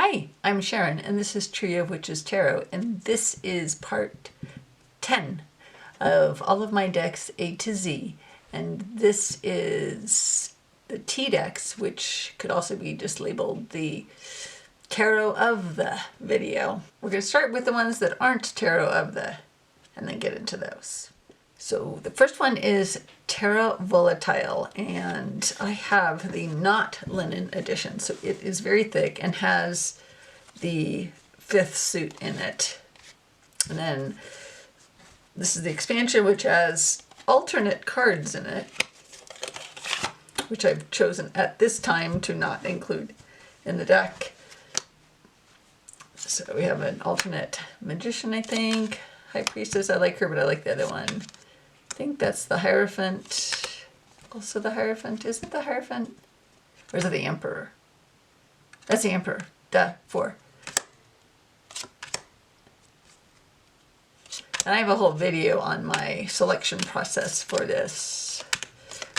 Hi, I'm Sharon, and this is Trio.of.Witches Tarot, and this is part 10 of all of my decks A to Z, and this is the T decks, which could also be just labeled the Tarot of the video. We're going to start with the ones that aren't Tarot of the, and then get into those. So the first one is Terra Volatile, and I have the not linen edition, so it is very thick and has the 5th suit in it. And then this is the expansion, which has alternate cards in it, which I've chosen at this time to not include in the deck. So we have an alternate magician, I think. High Priestess, I like her, but I like the other one. I think that's the Hierophant. Also the Hierophant. Is it the Hierophant? Or is it the Emperor? That's the Emperor. Duh. 4. And I have a whole video on my selection process for this.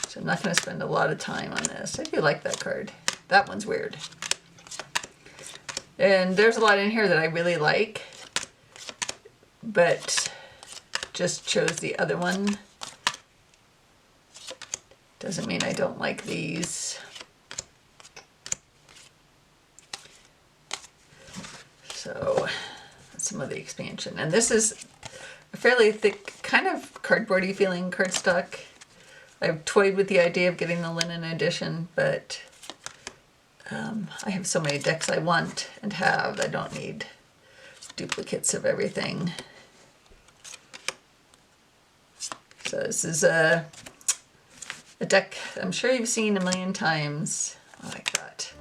So I'm not going to spend a lot of time on this. I do like that card. That one's weird. And there's a lot in here that I really like, but just chose the other one. Doesn't mean I don't like these. So that's some of the expansion. And this is a fairly thick, kind of cardboardy feeling cardstock. I've toyed with the idea of getting the linen edition, but I have so many decks I want and have. I don't need duplicates of everything. So this is a deck I'm sure you've seen a million times. I like that.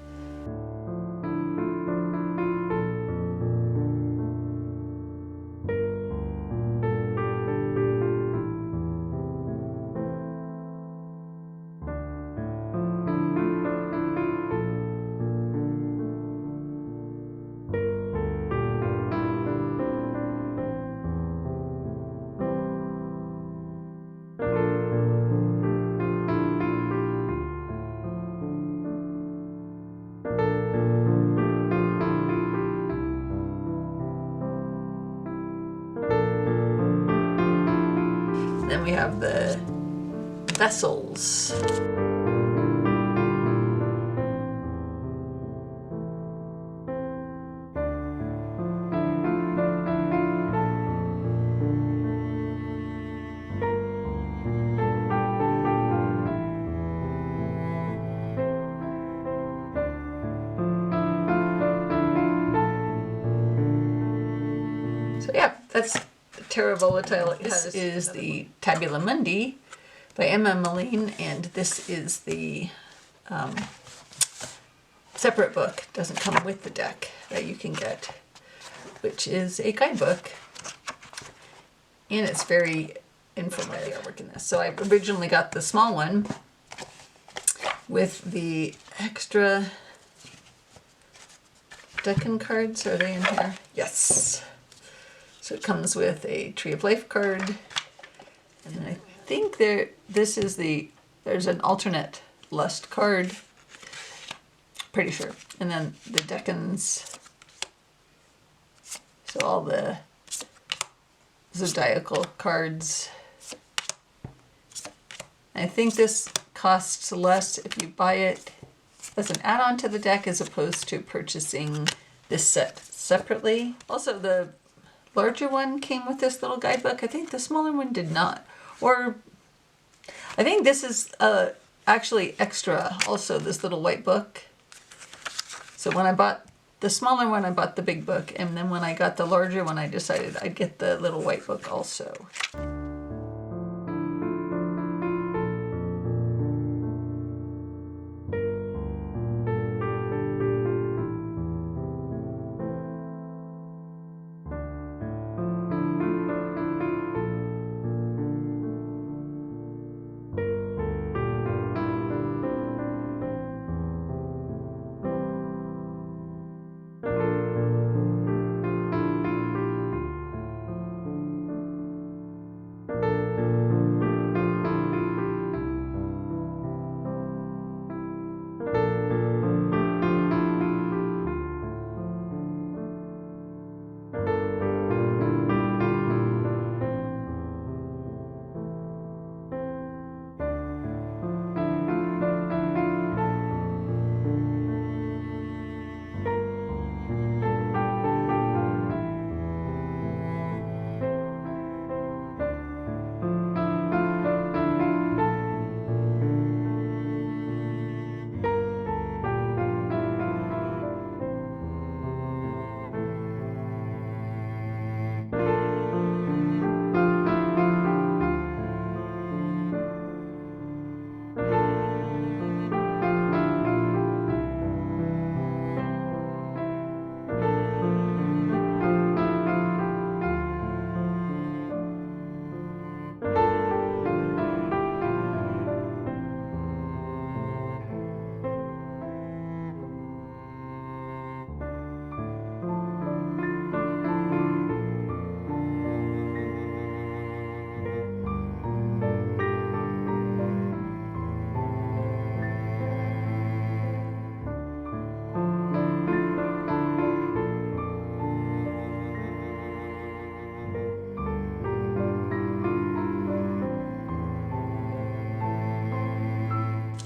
Then we have the vessels. So yeah, that's Terra Volatile. This is the Tabula Mundi by Emma Moline, and this is the separate book. Doesn't come with the deck that you can get, which is a guidebook, and it's very informative artwork in this. So I originally got the small one with the extra Decan cards. Are they in here? Yes. So it comes with a Tree of Life card, and I think there's an alternate Lust card, pretty sure, and then the Decans, so all the zodiacal cards. I think this costs less if you buy it as an add-on to the deck as opposed to purchasing this set separately. Also, the larger one came with this little guidebook. I think the smaller one did not. Or I think this is actually extra also, this little white book. So when I bought the smaller one, I bought the big book. And then when I got the larger one, I decided I'd get the little white book also.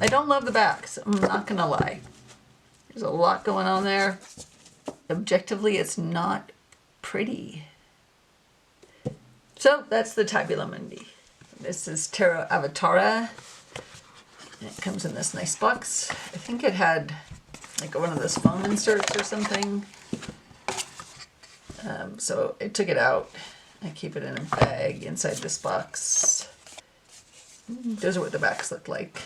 I don't love the backs, I'm not gonna lie. There's a lot going on there. Objectively, it's not pretty. So that's the Tabula Mundi. This is Terra Avatara. And it comes in this nice box. I think it had like one of those foam inserts or something. So I took it out. I keep it in a bag inside this box. Those are what the backs look like.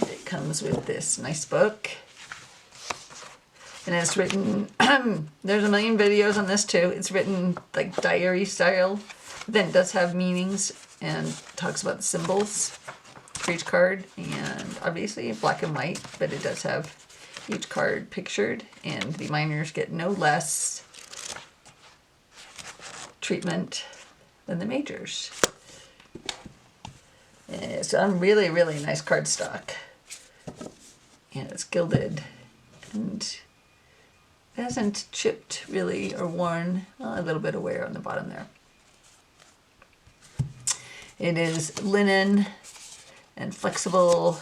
And it comes with this nice book. And it's written, there's a million videos on this too. It's written like diary style. Then it does have meanings and talks about the symbols for each card. And obviously black and white, but it does have each card pictured. And the minors get no less treatment than the majors. And it's on really, really nice cardstock. And it's gilded. And it hasn't chipped really or worn. Well, a little bit of wear on the bottom there. It is linen and flexible.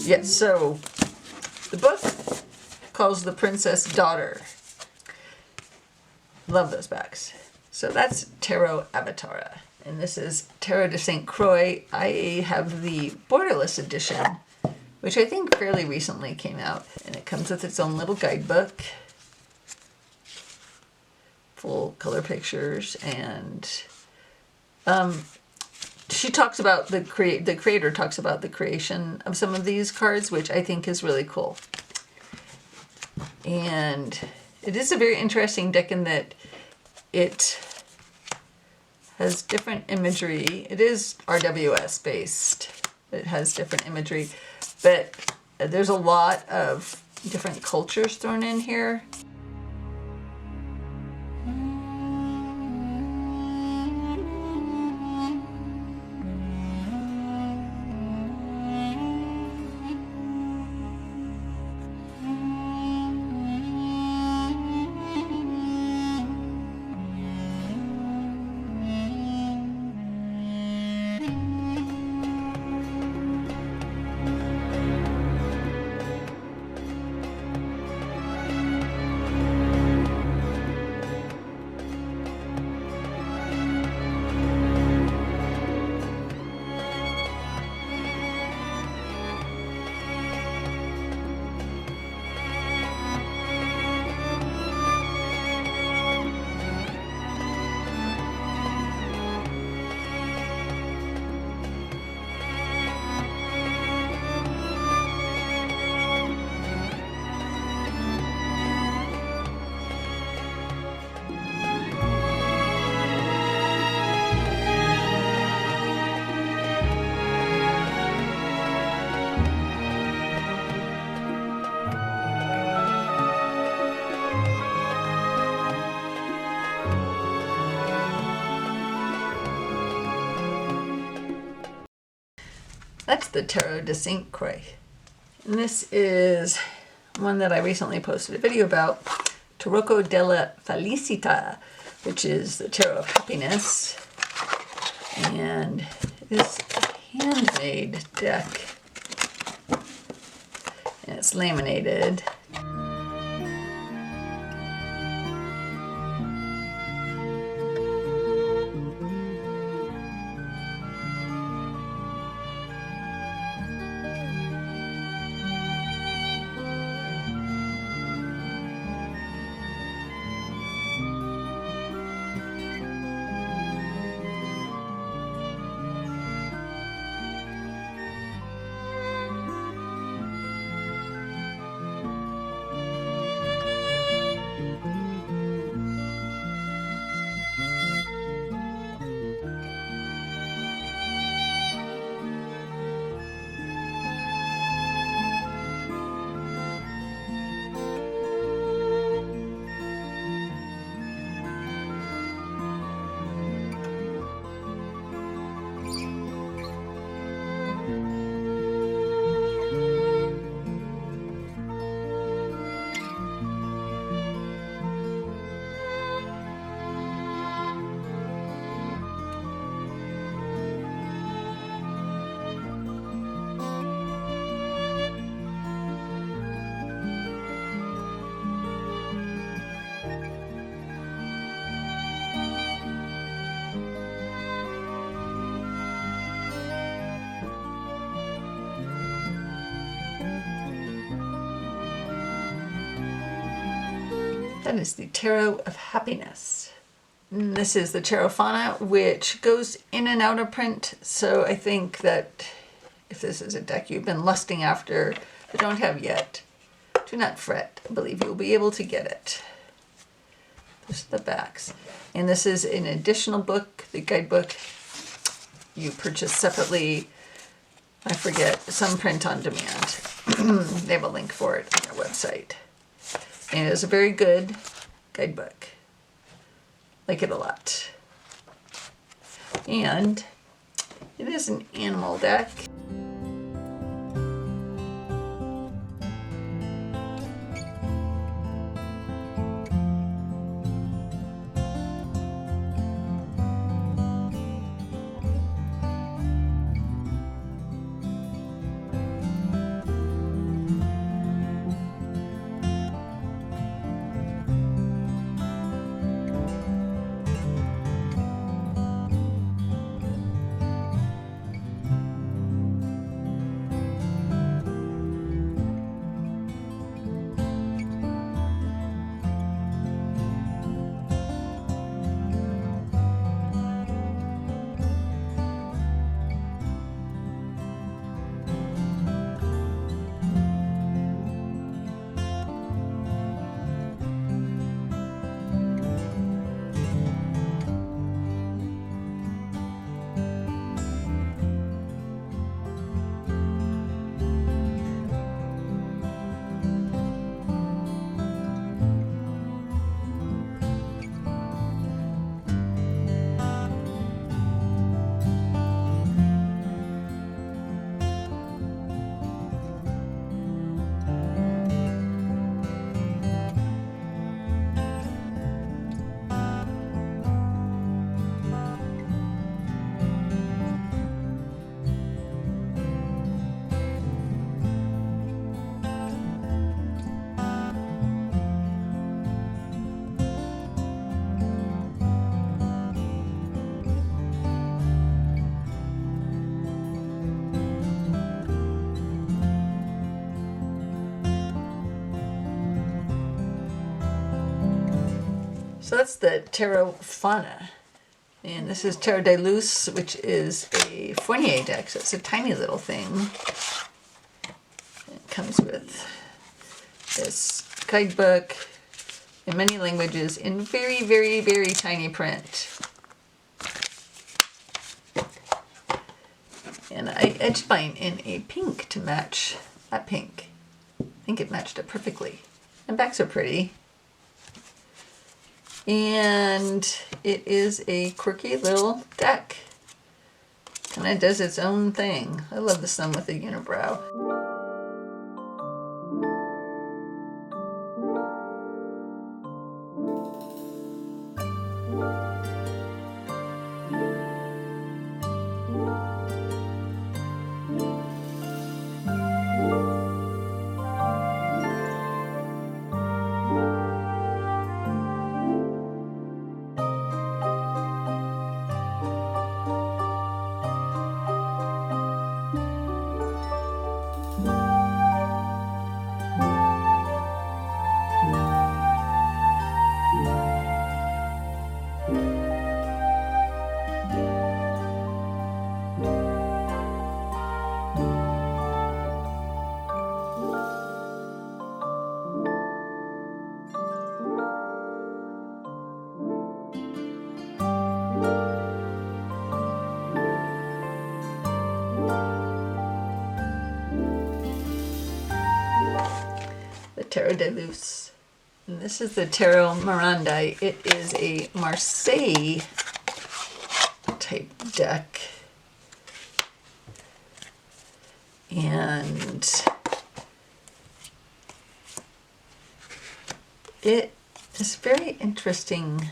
Yes, so the book calls The Princess Daughter. Love those backs. So that's Tarot Avatara. And this is Tarot de St. Croix. I have the borderless edition, which I think fairly recently came out. And it comes with its own little guidebook. Full color pictures. And she talks about the creator talks about the creation of some of these cards, which I think is really cool. And it is a very interesting deck in that it has different imagery. It is RWS based. It has different imagery, but there's a lot of different cultures thrown in here. That's the Tarot de St. Croix. And this is one that I recently posted a video about, Tarocco della Felicita, which is the Tarot of Happiness. And it's a handmade deck. And it's laminated. That is the Tarot of Happiness. And this is the Tarot Fauna, which goes in and out of print. So I think that if this is a deck you've been lusting after but don't have yet, do not fret. I believe you'll be able to get it. Those are the backs. And this is an additional book, the guidebook you purchase separately. I forget, some print on demand. They have a link for it on their website. And it is a very good guidebook. Like it a lot. And it is an animal deck. So that's the Tarot Fauna. And this is Tarot de Luz, which is a Fournier deck. So it's a tiny little thing. It comes with this guidebook in many languages in very, very, very tiny print. And I edged mine in a pink to match that pink. I think it matched it perfectly. And backs are pretty. And it is a quirky little deck. Kind of does its own thing. I love the sun with the unibrow. Tarot de Luz. And this is the Tarot Morandi. It is a Marseille type deck. And it is very interesting,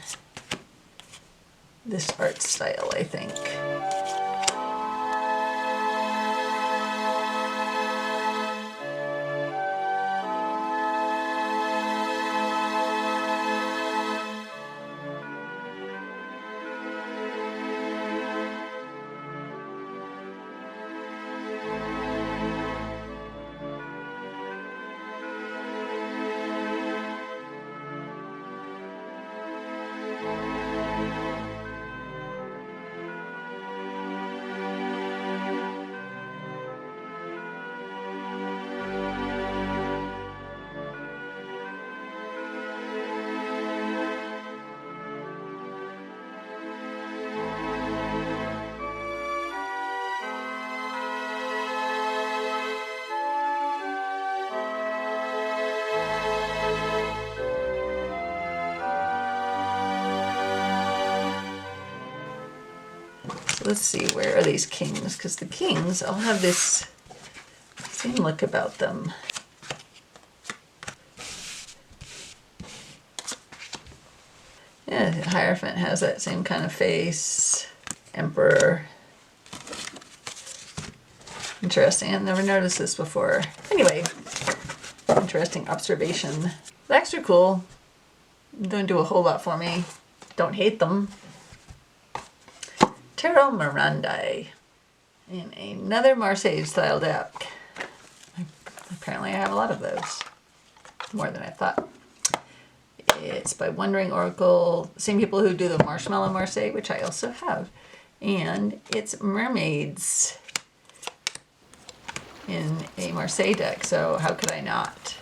this art style, I think. Let's see, where are these kings? Because the kings all have this same look about them. Yeah, the Hierophant has that same kind of face. Emperor. Interesting, I've never noticed this before. Anyway, interesting observation. Backs are cool. Don't do a whole lot for me. Don't hate them. Tarot Morandi, in another Marseille style deck. Apparently I have a lot of those, more than I thought. It's by Wandering Oracle, same people who do the Marshmallow Marseille, which I also have. And it's mermaids in a Marseille deck, so how could I not?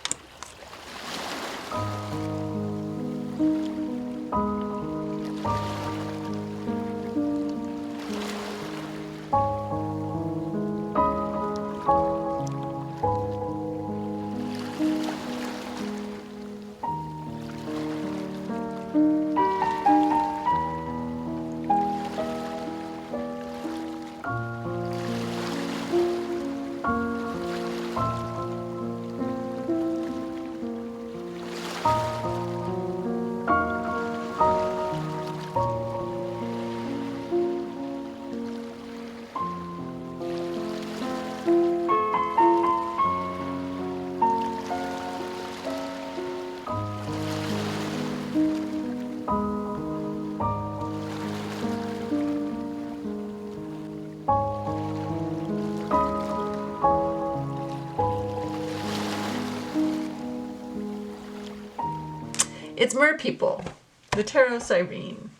It's Mer People, the Tarot Sirene.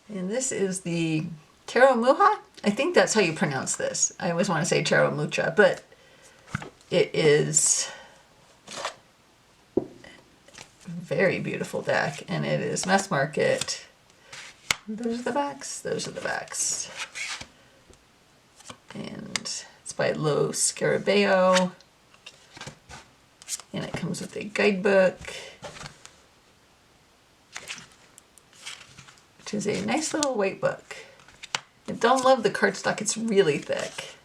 And this is the Tarot Mucha? I think that's how you pronounce this. I always want to say Tarot Mucha, but it is a very beautiful deck, and it is mass market. Those are the backs. Those are the backs. And it's by Lo Scarabeo. And it comes with a guidebook, which is a nice little white book. I don't love the cardstock, it's really thick.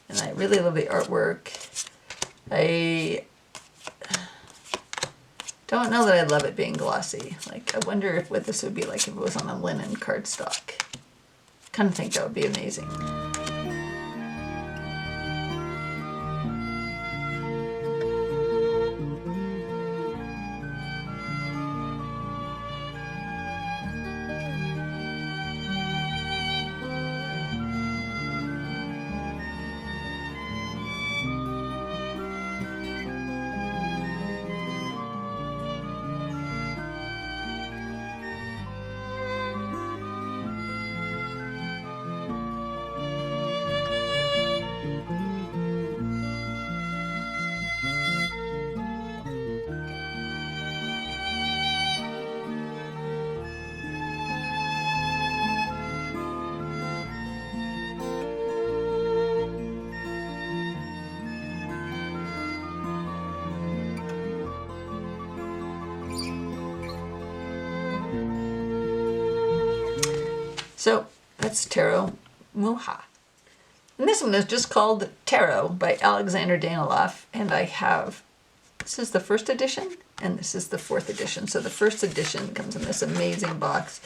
And I really love the artwork. I don't know that I love it being glossy. Like, I wonder what this would be like if it was on a linen cardstock. Kind of think that would be amazing. So that's Tarot Mucha. And this one is just called Tarot by Alexander Daniloff. And I have, this is the first edition and this is the fourth edition. So the first edition comes in this amazing box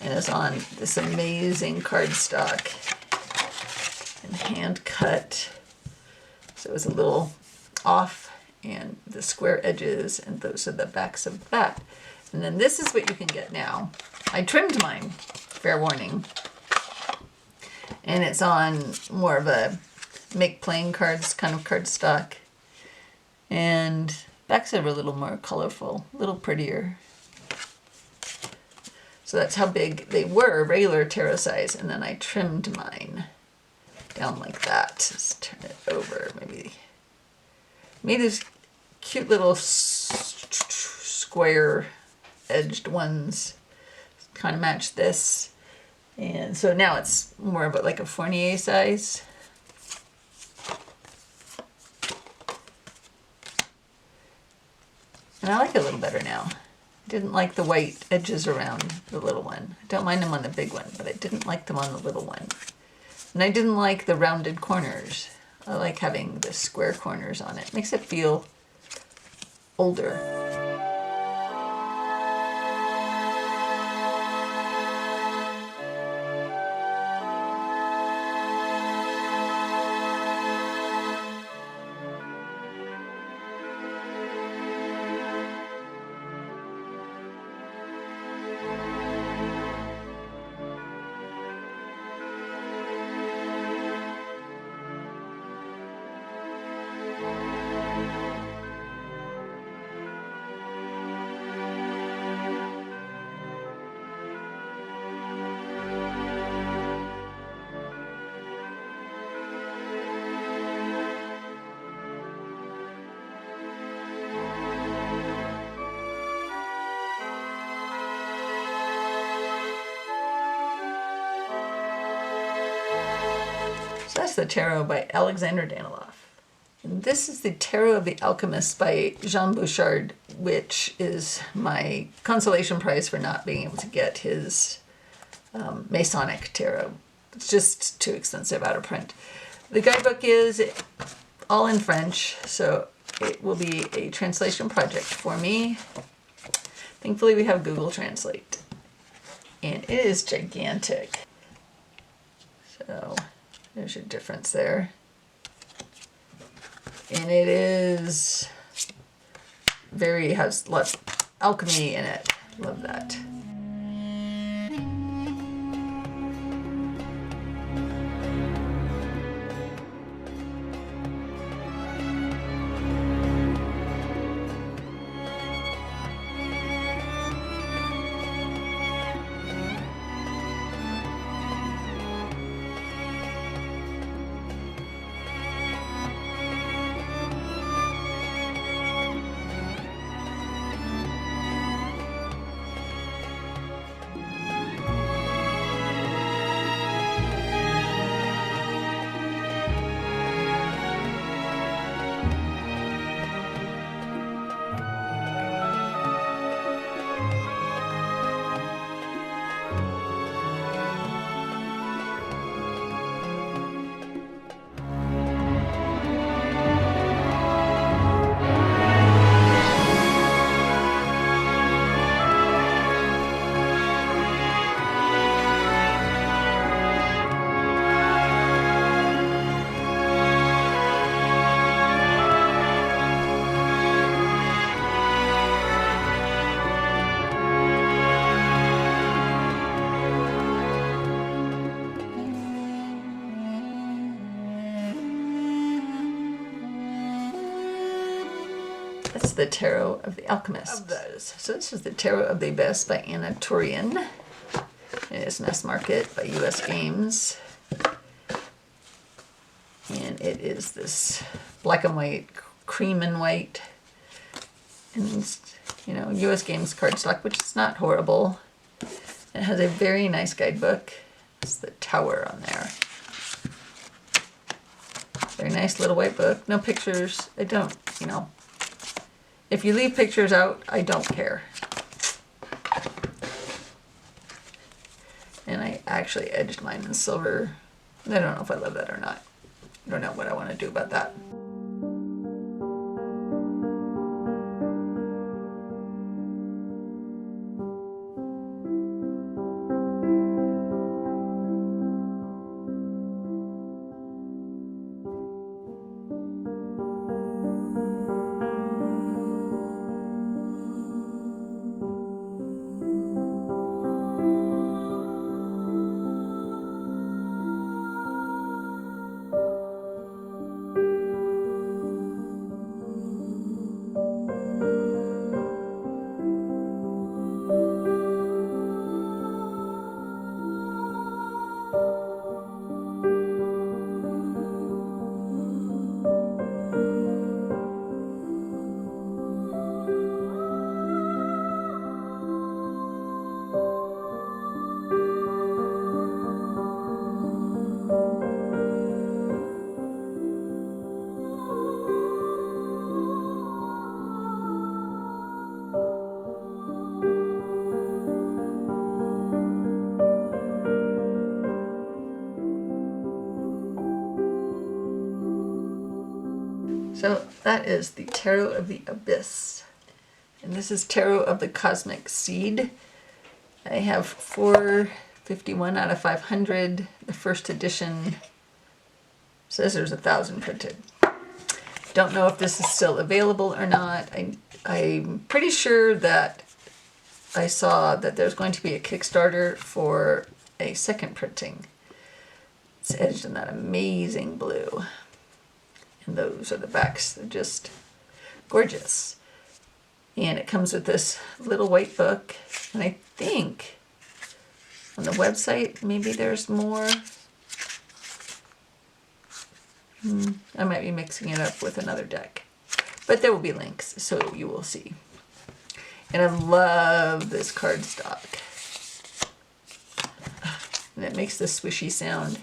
and is on this amazing cardstock and hand cut. So it's a little off and the square edges, and those are the backs of that. And then this is what you can get now. I trimmed mine, fair warning. And it's on more of a make playing cards kind of cardstock. And backs are a little more colorful, a little prettier. So that's how big they were, regular tarot size. And then I trimmed mine down like that. Let's turn it over, maybe. Made these cute little square edged ones, kind of match this. And so now it's more of like a Fournier size. And I like it a little better now. I didn't like the white edges around the little one. I don't mind them on the big one, but I didn't like them on the little one. And I didn't like the rounded corners. I like having the square corners on it. Makes it feel older. So that's the Tarot by Alexander Daniloff. And this is the Tarot of the Alchemists by Jean Bouchard, which is my consolation prize for not being able to get his Masonic Tarot. It's just too expensive out of print. The guidebook is all in French, so it will be a translation project for me. Thankfully we have Google Translate. And it is gigantic. So there's your difference there. And it is has lots of alchemy in it. Love that. That's the Tarot of the Alchemists. Of those. So this is the Tarot of the Abyss by Anna Turian. It is Mass Market by US Games. And it is this black and white, cream and white. And, you know, US Games cardstock, which is not horrible. It has a very nice guidebook. It's the Tower on there. Very nice little white book. No pictures. I don't, you know. If you leave pictures out, I don't care. And I actually edged mine in silver. I don't know if I love that or not. I don't know what I want to do about that. So that is the Tarot of the Abyss. And this is Tarot of the Cosmic Seed. I have 451 out of 500. The first edition says there's 1,000 printed. Don't know if this is still available or not. I'm pretty sure that I saw that there's going to be a Kickstarter for a second printing. It's edged in that amazing blue. And those are the backs. They're just gorgeous. And it comes with this little white book. And I think on the website, maybe there's more. I might be mixing it up with another deck. But there will be links, so you will see. And I love this cardstock. And it makes this swishy sound.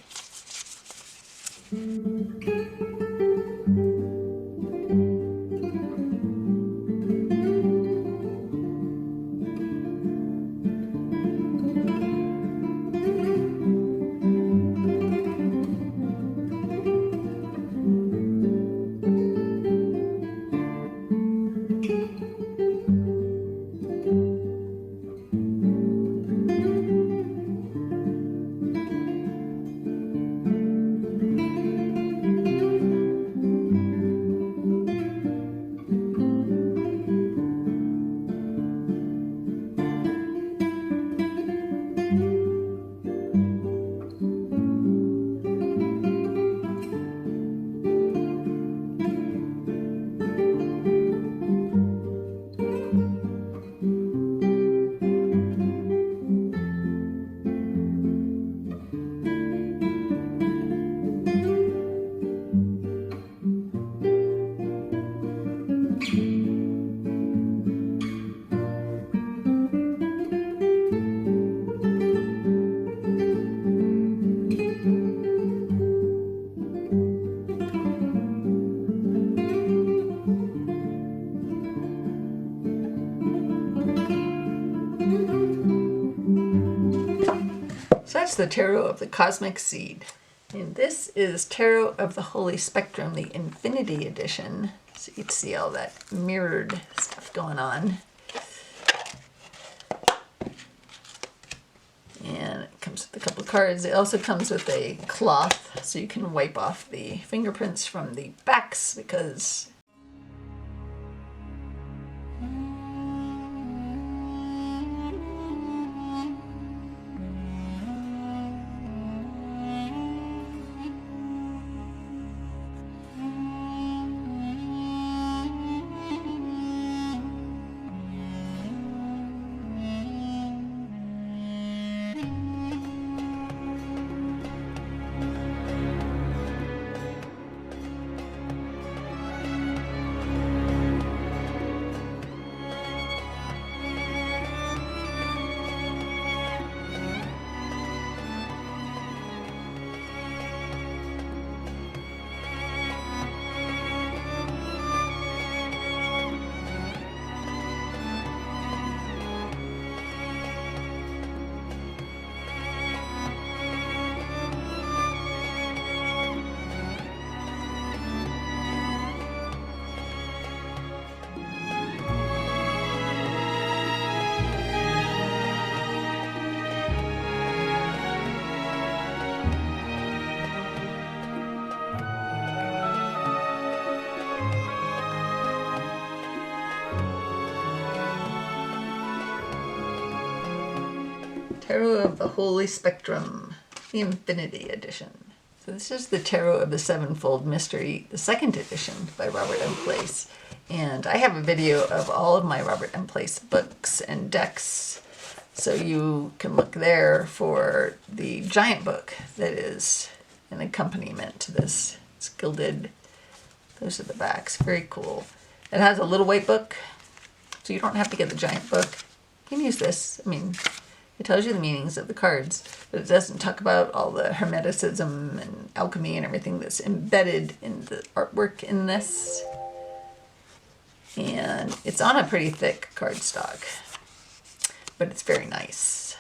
So that's the Tarot of the Cosmic Seed. And this is Tarot of the Holy Spectrum, the Infinity Edition. So you can see all that mirrored stuff going on. And it comes with a couple of cards. It also comes with a cloth, so you can wipe off the fingerprints from the backs, because Tarot of the Holy Spectrum, the Infinity Edition. So this is the Tarot of the Sevenfold Mystery, the second edition by Robert M. Place. And I have a video of all of my Robert M. Place books and decks, so you can look there for the giant book that is an accompaniment to this. It's gilded. Those are the backs. Very cool. It has a little white book, so you don't have to get the giant book. You can use this. I mean, it tells you the meanings of the cards, but it doesn't talk about all the hermeticism and alchemy and everything that's embedded in the artwork in this. And it's on a pretty thick cardstock, but it's very nice.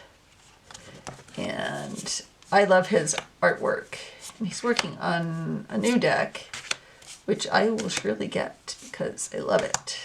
And I love his artwork. And he's working on a new deck, which I will surely get because I love it.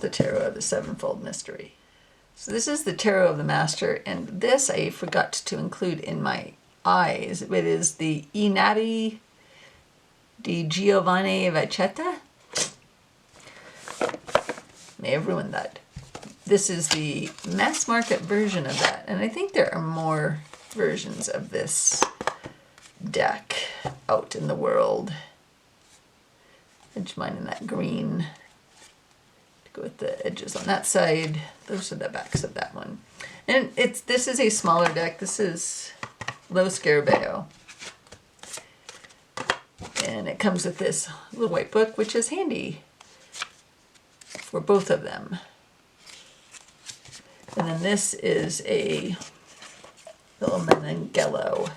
The Tarot of the Sevenfold Mystery. So this is the Tarot of the Master, and this I forgot to include in my eyes. It is the Naibi di Giovanni Vacchetta. May have ruined that. This is the mass market version of that, and I think there are more versions of this deck out in the world. I just mine in that green. With the edges on that side. Those are the backs of that one. And this is a smaller deck. This is Low Scarabeo. And it comes with this little white book, which is handy for both of them. And then this is a little Menangello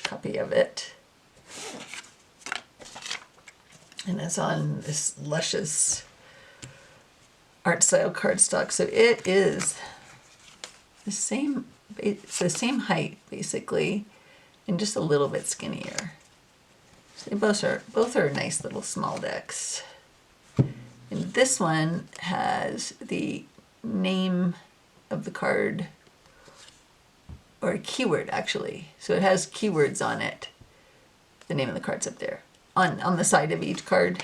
copy of it. And it's on this luscious art style cardstock. So it is the same, it's the same height basically, and just a little bit skinnier. So they both are nice little small decks. And this one has the name of the card, or a keyword actually. So it has keywords on it. The name of the card's up there on the side of each card.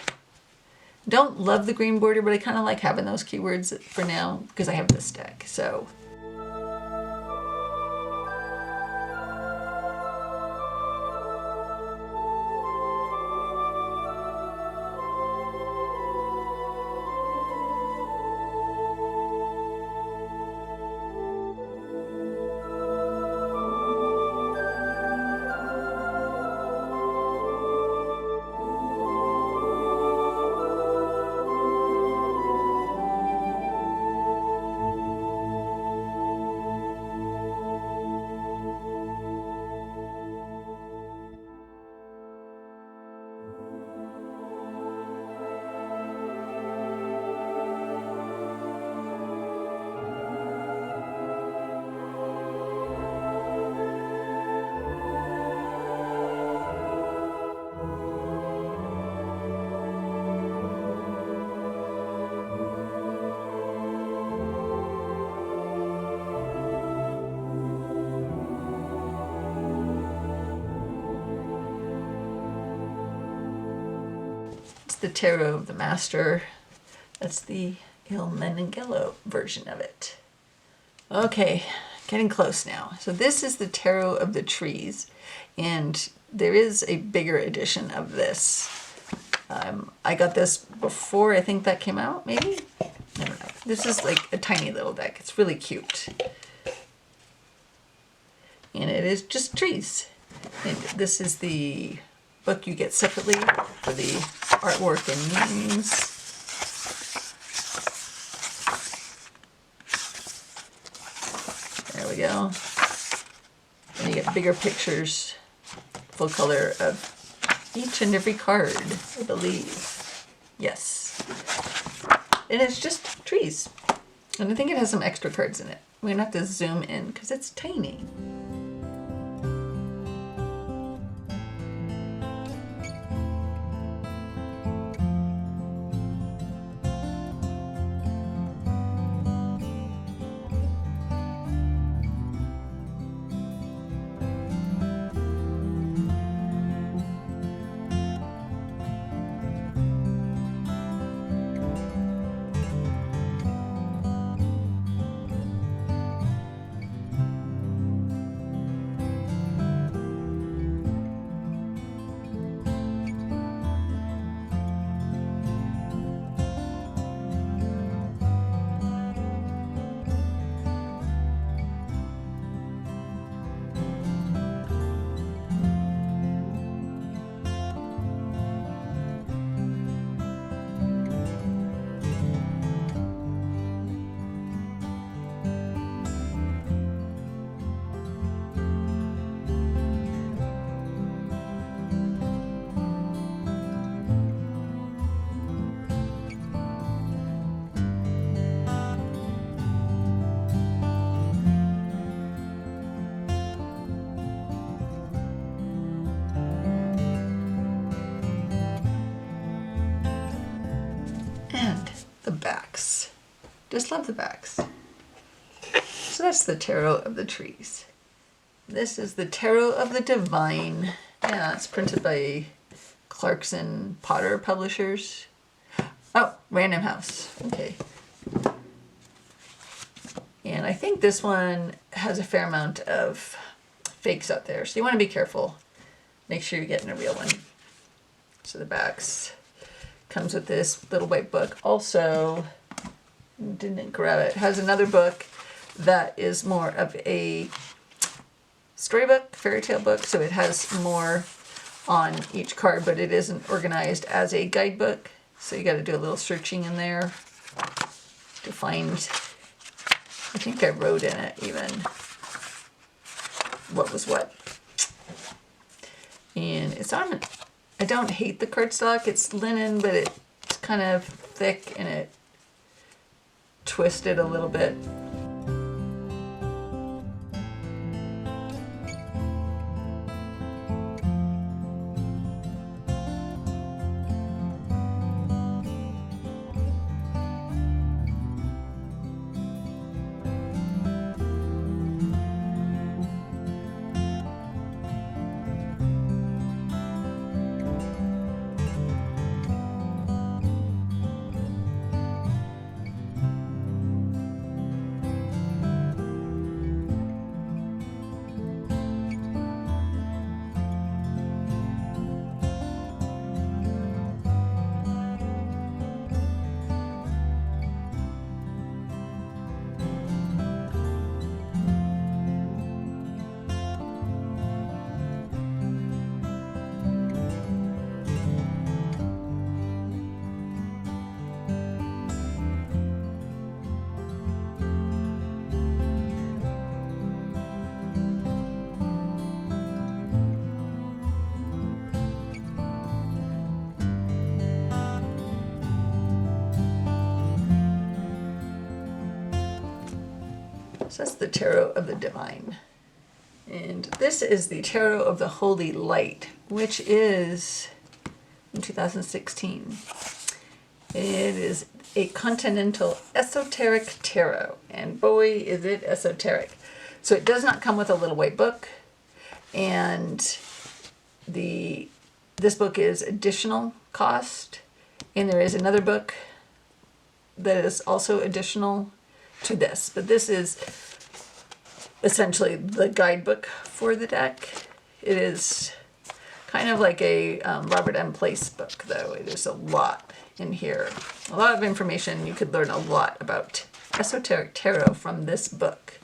Don't love the green border, but I kind of like having those keywords for now because I have this deck. So the Tarot of the Master. That's the Il Meninghello version of it. Okay, getting close now. So this is the Tarot of the Trees, and there is a bigger edition of this. I got this before I think that came out, maybe? I don't know. This is like a tiny little deck. It's really cute. And it is just trees. And this is the book you get separately for the artwork and meanings. There we go. And you get bigger pictures, full color of each and every card, I believe. Yes. And it's just trees. And I think it has some extra cards in it. We're going to have to zoom in because it's tiny. The backs. Just love the backs. So that's the Tarot of the Trees. This is the Tarot of the Divine. Yeah, it's printed by Clarkson Potter Publishers. Oh, Random House. Okay. And I think this one has a fair amount of fakes out there, so you want to be careful. Make sure you're getting a real one. So the backs comes with this little white book. Also, didn't grab it. It has another book that is more of a storybook, fairy tale book, so it has more on each card, but it isn't organized as a guidebook. So you got to do a little searching in there to find, I think I wrote in it even what was what. And it's on, I don't hate the cardstock. It's linen, but it's kind of thick and it twisted a little bit. So that's the Tarot of the Divine. And this is the Tarot of the Holy Light, which is in 2016. It is a continental esoteric tarot, and boy is it esoteric. So it does not come with a little white book, and this book is additional cost, And there is another book that is also additional to this, but this is essentially the guidebook for the deck. It is kind of like a Robert M. Place book, though. There's a lot in here. A lot of information. You could learn a lot about esoteric tarot from this book.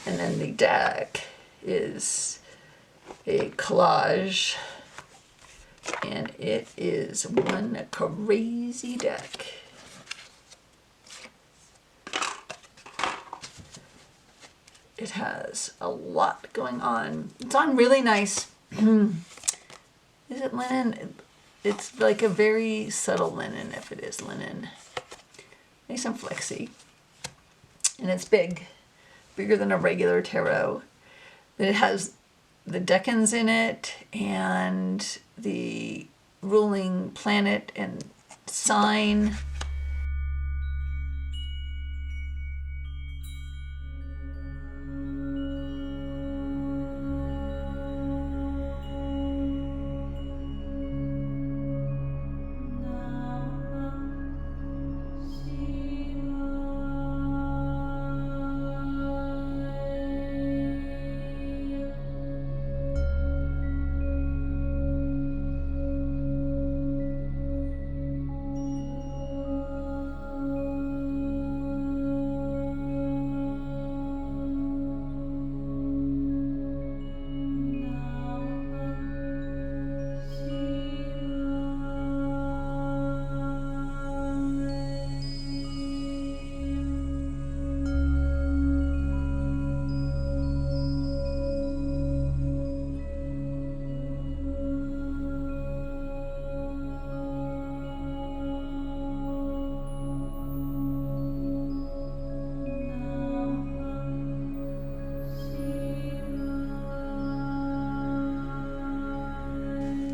And then the deck is a collage, and it is one crazy deck. It has a lot going on. It's on really nice, is it linen? It's like a very subtle linen, if it is linen. Nice and flexy. And it's big, bigger than a regular tarot. It has the decans in it and the ruling planet and sign.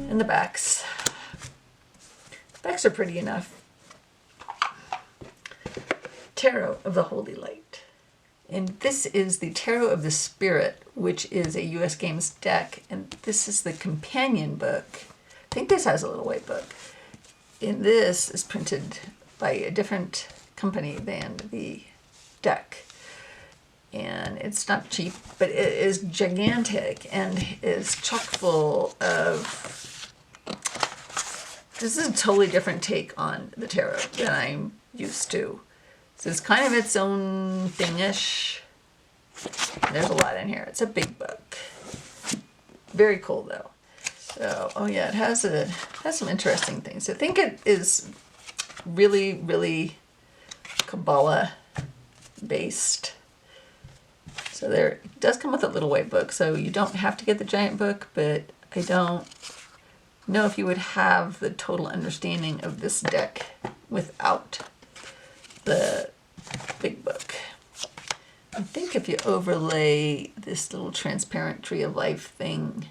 And the backs. Backs are pretty enough. Tarot of the Holy Light. And this is the Tarot of the Spirit, which is a US Games deck. And this is the companion book. I think this has a little white book. And this is printed by a different company than the deck. And it's not cheap, but it is gigantic and is chock full of... This is a totally different take on the tarot than I'm used to. So it's kind of its own thingish. There's a lot in here. It's a big book. Very cool though. So, oh yeah, it has some interesting things. I think it is really, really Kabbalah based. So there, it does come with a little white book, so you don't have to get the giant book, but I don't know if you would have the total understanding of this deck without the big book. I think if you overlay this little transparent Tree of Life thing,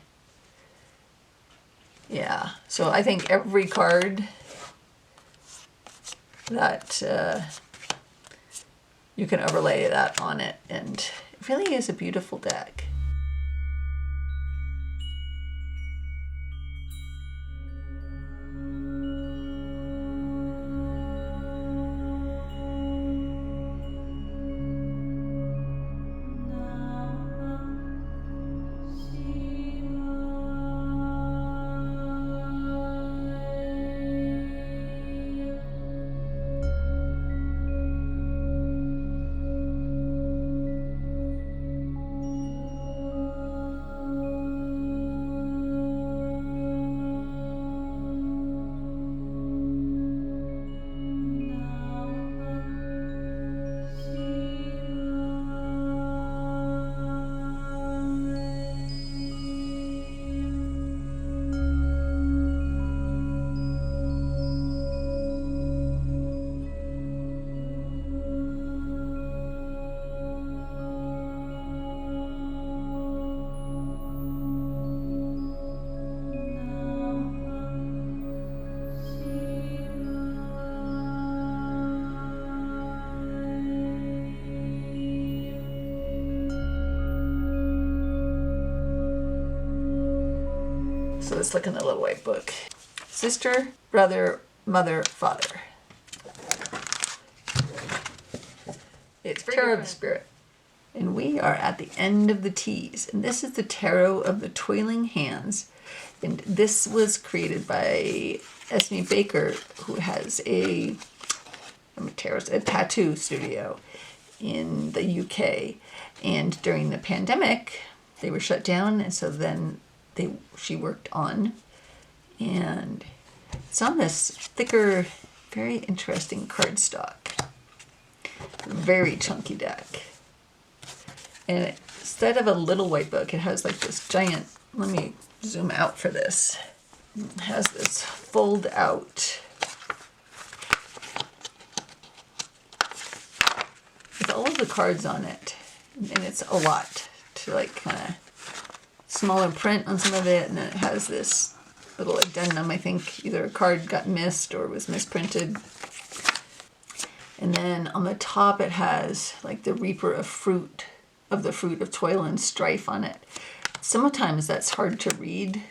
yeah. So I think every card that you can overlay that on it, and it really is a beautiful deck. So let's look in the little white book. sister, brother, mother, father. It's Tarot of the Spirit. And we are at the end of the teas. And this is the Tarot of the Toiling Hands. And this was created by Esme Baker, who has a tattoo studio in the UK. And during the pandemic, they were shut down. And so then she worked on. And it's on this thicker, very interesting cardstock. Very chunky deck. And instead of a little white book, it has like this giant, let me zoom out for this. It has this fold out with all of the cards on it. And it's a lot to like kind of smaller print on some of it. And then it has this little addendum. I think either a card got missed or was misprinted. And then on the top it has like the Reaper of Fruit, of the Fruit of Toil and Strife on it. Sometimes that's hard to read.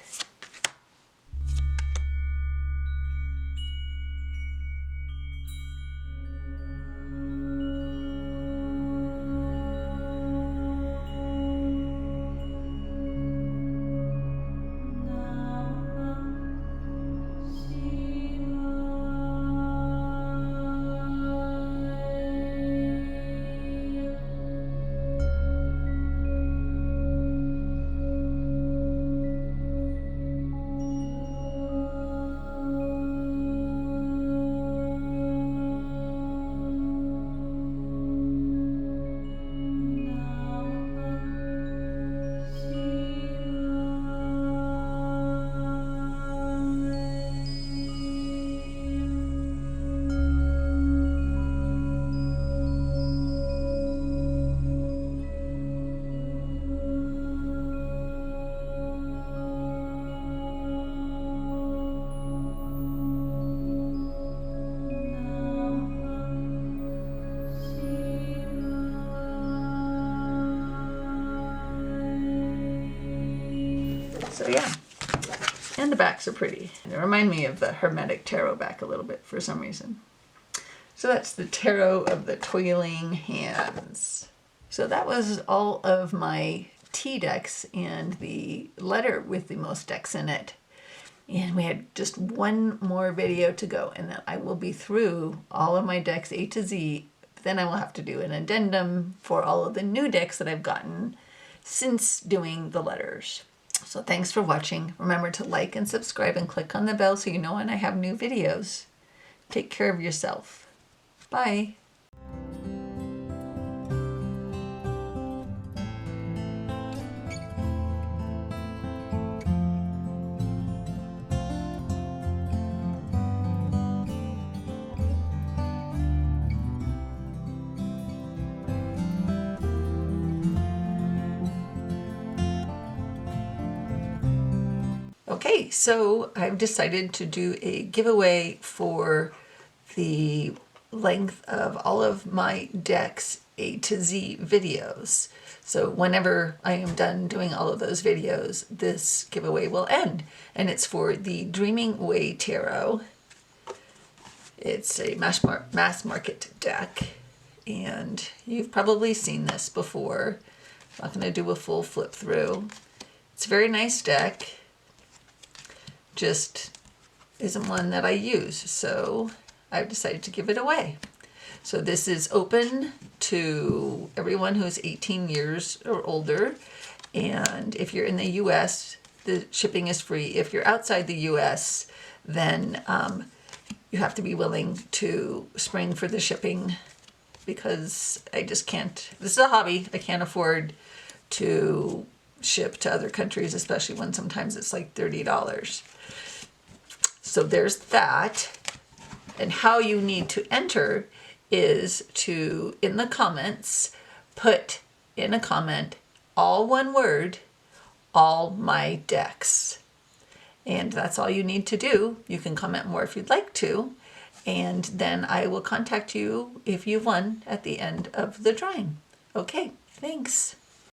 So yeah, and the backs are pretty. They remind me of the Hermetic Tarot back a little bit for some reason. So that's the Tarot of the Toiling Hands. So that was all of my tea decks and the letter with the most decks in it. And we had just one more video to go, and then I will be through all of my decks A to Z. Then I will have to do an addendum for all of the new decks that I've gotten since doing the letters. So thanks for watching. Remember to like and subscribe and click on the bell so you know when I have new videos. Take care of yourself. Bye. Okay, so I've decided to do a giveaway for the length of all of my decks A to Z videos. So whenever I am done doing all of those videos, this giveaway will end. And it's for the Dreaming Way Tarot. It's a mass market deck. And you've probably seen this before. I'm not going to do a full flip through. It's a very nice deck. Just isn't one that I use, so I've decided to give it away. So this is open to everyone who's 18 years or older, and if you're in the US, the shipping is free. If you're outside the US, then you have to be willing to spring for the shipping, because I just can't, this is a hobby, I can't afford to ship to other countries, especially when sometimes it's like $30. So there's that. And how you need to enter is to, in the comments, put in a comment, all one word, all my decks. And that's all you need to do. You can comment more if you'd like to. And then I will contact you if you won at the end of the drawing. Okay, thanks.